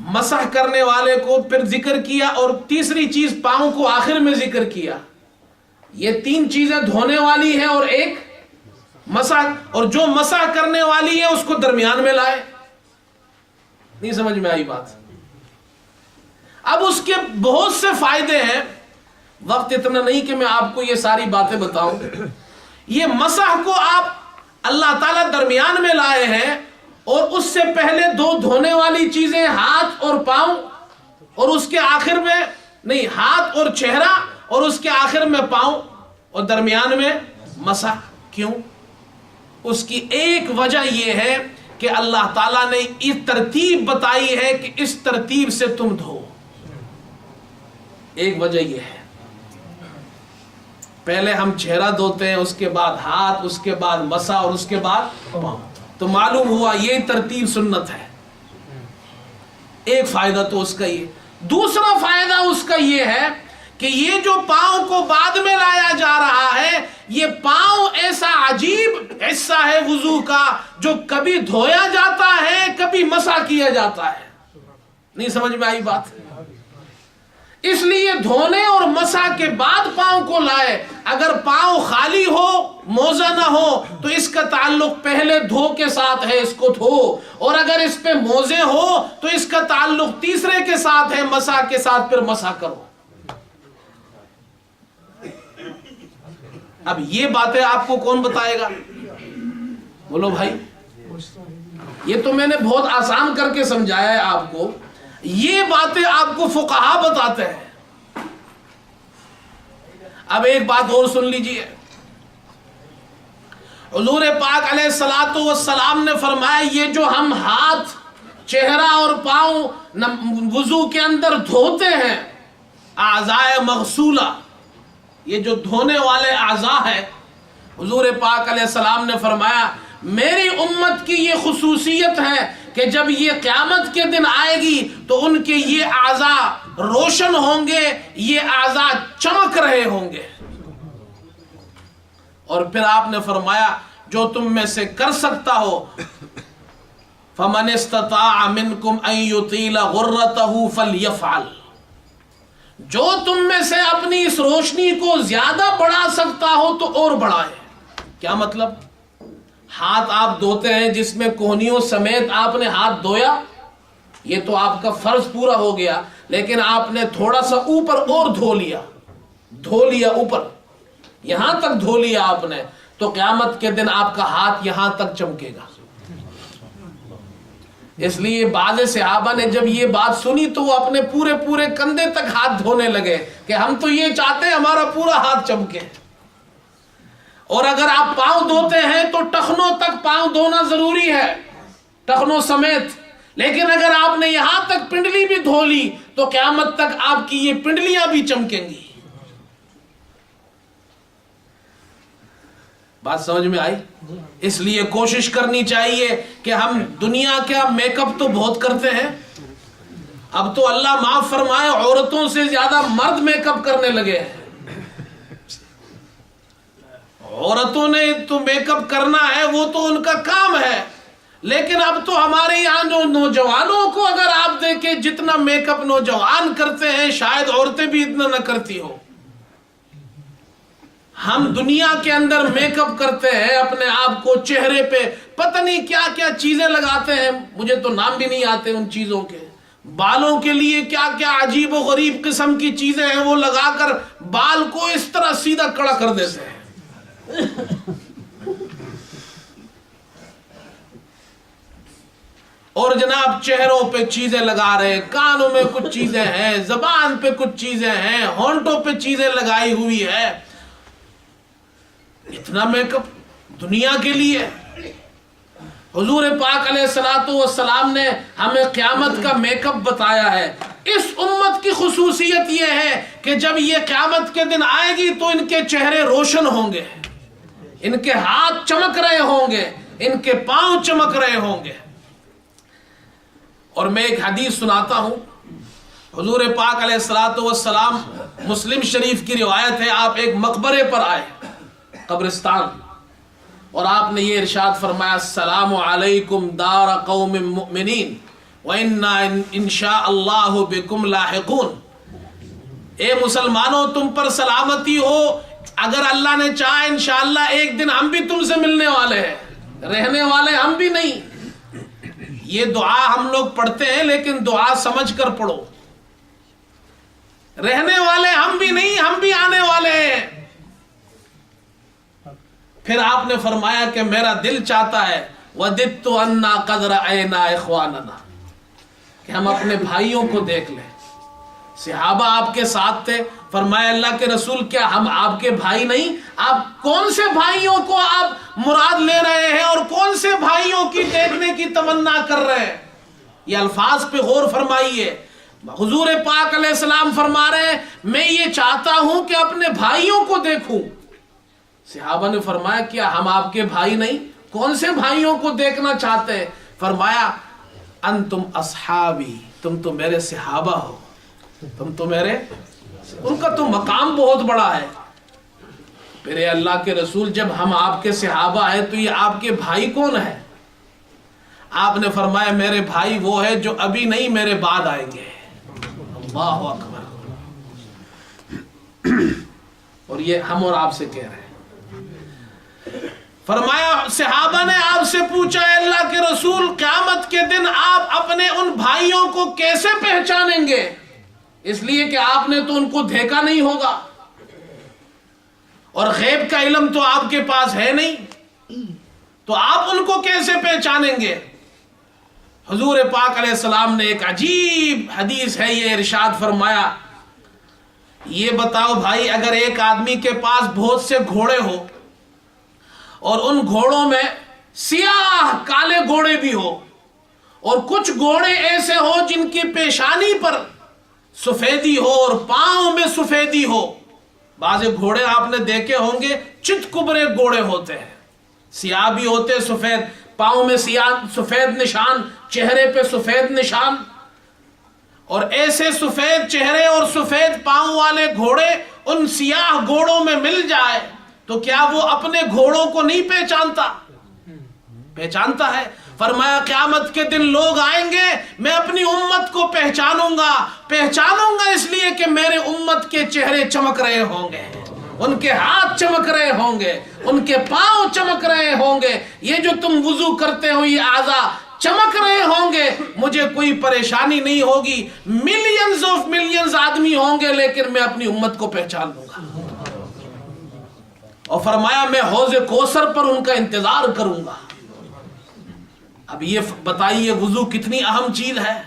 مسح کرنے والے کو پھر ذکر کیا، اور تیسری چیز پاؤں کو آخر میں ذکر کیا. یہ 3 چیزیں دھونے والی ہیں اور ایک مسح، اور جو مسح کرنے والی ہے اس کو درمیان میں لائے. نہیں سمجھ میں آئی بات؟ اب اس کے بہت سے فائدے ہیں، وقت اتنا نہیں کہ میں آپ کو یہ ساری باتیں بتاؤں. یہ مسح کو آپ اللہ تعالیٰ درمیان میں لائے ہیں، اور اس سے پہلے 2 دھونے والی چیزیں ہاتھ اور پاؤں، اور اس کے آخر میں نہیں، ہاتھ اور چہرہ، اور اس کے آخر میں پاؤں، اور درمیان میں مسح. کیوں؟ اس کی ایک وجہ یہ ہے کہ اللہ تعالیٰ نے اس ترتیب بتائی ہے کہ اس ترتیب سے تم دھو. ایک وجہ یہ ہے پہلے ہم چہرہ دھوتے ہیں، اس کے بعد ہاتھ، اس کے بعد مسا اور اس کے بعد پاؤں. تو معلوم ہوا یہ ترتیب سنت ہے. ایک فائدہ تو اس کا یہ. دوسرا فائدہ اس کا یہ ہے کہ یہ جو پاؤں کو بعد میں لایا جا رہا ہے، یہ پاؤں ایسا عجیب حصہ ہے وضو کا جو کبھی دھویا جاتا ہے کبھی مسا کیا جاتا ہے. نہیں سمجھ میں آئی بات؟ اس لیے دھونے اور مسا کے بعد پاؤں کو لائے. اگر پاؤں خالی ہو، موزہ نہ ہو، تو اس کا تعلق پہلے دھو کے ساتھ ہے، اس کو دھو. اور اگر اس پہ موزے ہو تو اس کا تعلق تیسرے کے ساتھ ہے، مسا کے ساتھ، پھر مسا کرو. اب یہ باتیں آپ کو کون بتائے گا؟ بولو بھائی. یہ تو میں نے بہت آسان کر کے سمجھایا ہے آپ کو. یہ باتیں آپ کو فقہا بتاتے ہیں. اب ایک بات اور سن لیجئے. حضور پاک علیہ الصلوۃ والسلام نے فرمایا یہ جو ہم ہاتھ، چہرہ اور پاؤں وضو کے اندر دھوتے ہیں، اعضاء مغسولہ، یہ جو دھونے والے اعضاء ہیں، حضور پاک علیہ السلام نے فرمایا میری امت کی یہ خصوصیت ہے کہ جب یہ قیامت کے دن آئے گی تو ان کے یہ اعضاء روشن ہوں گے، یہ اعضاء چمک رہے ہوں گے. اور پھر آپ نے فرمایا جو تم میں سے کر سکتا ہو فَمَنِ اسْتَطَاعَ مِنْكُمْ أَن يُطِيلَ غُرَّتَهُ فَلْيَفْعَلْ. جو تم میں سے اپنی اس روشنی کو زیادہ بڑھا سکتا ہو تو اور بڑھائے. کیا مطلب؟ ہاتھ آپ دھوتے ہیں جس میں کوہنیوں سمیت آپ نے ہاتھ دھویا، یہ تو آپ کا فرض پورا ہو گیا. لیکن آپ نے تھوڑا سا اوپر اور دھو لیا اوپر، یہاں تک دھو لیا آپ نے، تو قیامت کے دن آپ کا ہاتھ یہاں تک چمکے گا. اس لیے بعض صحابہ نے جب یہ بات سنی تو وہ اپنے پورے کندھے تک ہاتھ دھونے لگے کہ ہم تو یہ چاہتے ہیں ہمارا پورا ہاتھ چمکے. اور اگر آپ پاؤں دھوتے ہیں تو ٹخنوں تک پاؤں دھونا ضروری ہے، ٹخنوں سمیت. لیکن اگر آپ نے یہاں تک پنڈلی بھی دھو لی تو قیامت تک آپ کی یہ پنڈلیاں بھی چمکیں گی. بات سمجھ میں آئی؟ اس لیے کوشش کرنی چاہیے کہ ہم دنیا کا میک اپ تو بہت کرتے ہیں. اب تو اللہ معاف فرمائے عورتوں سے زیادہ مرد میک اپ کرنے لگے ہیں. عورتوں نے تو میک اپ کرنا ہے، وہ تو ان کا کام ہے. لیکن اب تو ہمارے یہاں جو نوجوانوں کو اگر آپ دیکھیں جتنا میک اپ نوجوان کرتے ہیں شاید عورتیں بھی اتنا نہ کرتی ہو. ہم دنیا کے اندر میک اپ کرتے ہیں اپنے آپ کو، چہرے پہ پتہ نہیں کیا کیا چیزیں لگاتے ہیں، مجھے تو نام بھی نہیں آتے ان چیزوں کے. بالوں کے لیے کیا کیا عجیب و غریب قسم کی چیزیں ہیں وہ لگا کر بال کو اس طرح سیدھا کڑا کر دیتے ہیں. اور جناب چہروں پہ چیزیں لگا رہے، کانوں میں کچھ چیزیں ہیں، زبان پہ کچھ چیزیں ہیں، ہونٹوں پہ چیزیں لگائی ہوئی ہے. اتنا میک اپ دنیا کے لیے. حضور پاک علیہ الصلوۃ والسلام نے ہمیں قیامت کا میک اپ بتایا ہے. اس امت کی خصوصیت یہ ہے کہ جب یہ قیامت کے دن آئے گی تو ان کے چہرے روشن ہوں گے، ان کے ہاتھ چمک رہے ہوں گے، ان کے پاؤں چمک رہے ہوں گے. اور میں ایک حدیث سناتا ہوں. حضور پاک علیہ الصلوۃ والسلام، مسلم شریف کی روایت ہے، آپ ایک مقبرے پر آئے، قبرستان، اور آپ نے یہ ارشاد فرمایا السلام علیکم دار قوم مؤمنین وَإِنَّا إِنشَاءَ اللَّهُ بِكُمْ لَاحِقُونَ. اے مسلمانوں تم پر سلامتی ہو، اگر اللہ نے چاہا انشاءاللہ ایک دن ہم بھی تم سے ملنے والے ہیں، رہنے والے ہم بھی نہیں. یہ دعا ہم لوگ پڑھتے ہیں لیکن دعا سمجھ کر پڑھو. رہنے والے ہم بھی نہیں، ہم بھی آنے والے ہیں. پھر آپ نے فرمایا کہ میرا دل چاہتا ہے وَدِدْتُ أَنَّا قَدْ رَأَيْنَا إِخْوَانَنَا، کہ ہم اپنے بھائیوں کو دیکھ لیں. صحابہ آپ کے ساتھ تھے. فرمایا اللہ کے رسول کیا ہم آپ کے بھائی نہیں؟ آپ کون سے بھائیوں کو آپ مراد لے رہے ہیں اور کون سے بھائیوں کی دیکھنے کی تمنا کر رہے ہیں؟ یہ الفاظ پہ غور فرمائیے. حضور پاک علیہ السلام فرما رہے ہیں میں یہ چاہتا ہوں کہ اپنے بھائیوں کو دیکھوں. صحابہ نے فرمایا کیا ہم آپ کے بھائی نہیں؟ کون سے بھائیوں کو دیکھنا چاہتے ہیں؟ فرمایا انتم اصحابی، تم تو میرے صحابہ ہو، تم تو میرے. ان کا تو مقام بہت بڑا ہے. پھر اللہ کے رسول جب ہم آپ کے صحابہ ہیں تو یہ آپ کے بھائی کون ہے؟ آپ نے فرمایا میرے بھائی وہ ہے جو ابھی نہیں میرے بعد آئیں گے. اللہ اکبر. اور یہ ہم اور آپ سے کہہ رہے ہیں. فرمایا صحابہ نے آپ سے پوچھا اے اللہ کے رسول قیامت کے دن آپ اپنے ان بھائیوں کو کیسے پہچانیں گے؟ اس لیے کہ آپ نے تو ان کو دیکھا نہیں ہوگا اور غیب کا علم تو آپ کے پاس ہے نہیں، تو آپ ان کو کیسے پہچانیں گے؟ حضور پاک علیہ السلام نے ایک عجیب حدیث ہے یہ ارشاد فرمایا یہ بتاؤ بھائی اگر ایک آدمی کے پاس بہت سے گھوڑے ہو اور ان گھوڑوں میں سیاہ کالے گھوڑے بھی ہو اور کچھ گھوڑے ایسے ہو جن کی پیشانی پر سفیدی ہو اور پاؤں میں سفیدی ہو. بعض گھوڑے آپ نے دیکھے ہوں گے چت کبرے گھوڑے ہوتے ہیں، سیاہ بھی ہوتے سفید، پاؤں میں سیاہ سفید نشان، چہرے پہ سفید نشان. اور ایسے سفید چہرے اور سفید پاؤں والے گھوڑے ان سیاہ گھوڑوں میں مل جائے تو کیا وہ اپنے گھوڑوں کو نہیں پہچانتا؟ پہچانتا ہے. فرمایا قیامت کے دن لوگ آئیں گے میں اپنی امت کو پہچانوں گا اس لیے کہ میرے امت کے چہرے چمک رہے ہوں گے، ان کے ہاتھ چمک رہے ہوں گے، ان کے پاؤں چمک رہے ہوں گے. یہ جو تم وضو کرتے ہو یہ اعضاء چمک رہے ہوں گے، مجھے کوئی پریشانی نہیں ہوگی. ملینز آف ملینز آدمی ہوں گے لیکن میں اپنی امت کو پہچان لوں گا. اور فرمایا میں حوض کوثر پر ان کا انتظار کروں گا. اب یہ بتائیے وضو کتنی اہم چیز ہے،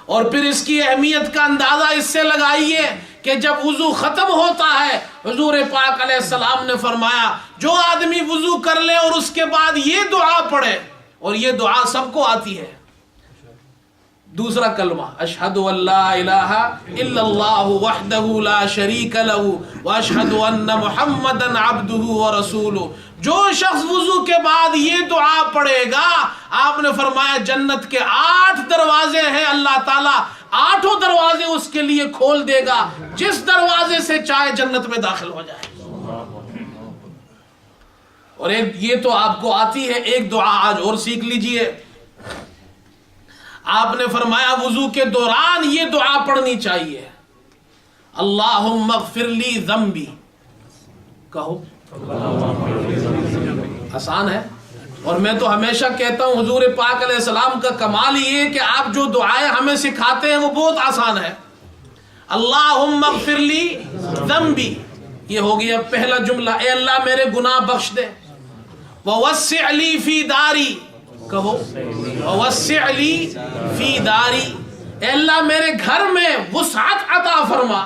اور پھر اس کی اہمیت کا اندازہ اس سے لگائیے کہ جب وضو ختم ہوتا ہے حضور پاک علیہ السلام نے فرمایا جو آدمی وضو کر لے اور اس کے بعد یہ دعا پڑھے، اور یہ دعا سب کو آتی ہے، دوسرا کلمہ اشہد ان لا الہ الا اللہ وحدہ لا شریک لہ واشہد ان محمدا عبدہ ورسولہ. جو شخص وضو کے بعد یہ دعا پڑھے گا آپ نے فرمایا جنت کے 8 دروازے ہیں، اللہ تعالیٰ 8 دروازے اس کے لیے کھول دے گا، جس دروازے سے چاہے جنت میں داخل ہو جائے. اور ایک یہ تو آپ کو آتی ہے، ایک دعا آج اور سیکھ لیجئے. آپ نے فرمایا وضو کے دوران یہ دعا پڑھنی چاہیے اللہم اغفر لی ذنبی. کہو آسان ہے، اور میں تو ہمیشہ کہتا ہوں حضور پاک علیہ السلام کا کمال یہ ہے کہ آپ جو دعائیں ہمیں سکھاتے ہیں وہ بہت آسان ہے. اللہم اغفر لی ذنبی، یہ ہو گیا پہلا جملہ، اے اللہ میرے گناہ بخش دے. ووسع لی فی داری، کہو ووسع لی فی داری، اے اللہ میرے گھر میں وسعت عطا فرما.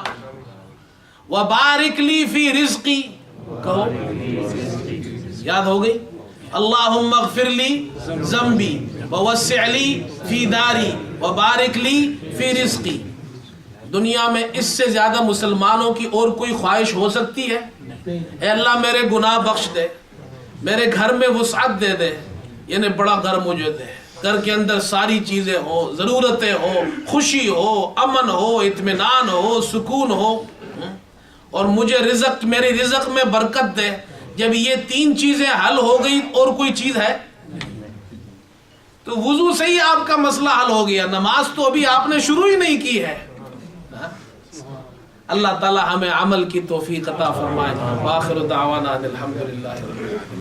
وبارک لی فی رزقی، کہو یاد ہو گئی. اللہم اغفر لی ذنبی ووسع لی فی داری وبارک لی فی رزقی. دنیا میں اس سے زیادہ مسلمانوں کی اور کوئی خواہش ہو سکتی ہے؟ اے اللہ میرے گناہ بخش دے، میرے گھر میں وسعت دے دے، یعنی بڑا گھر مجھے دے، گھر کے اندر ساری چیزیں ہو، ضرورتیں ہو، خوشی ہو، امن ہو، اطمینان ہو، سکون ہو، اور مجھے رزق، میری رزق میں برکت دے. جب یہ 3 چیزیں حل ہو گئی اور کوئی چیز ہے تو وضو سے ہی آپ کا مسئلہ حل ہو گیا. نماز تو ابھی آپ نے شروع ہی نہیں کی ہے. اللہ تعالی ہمیں عمل کی توفیق عطا فرمائے. وآخر دعوانا الحمدللہ.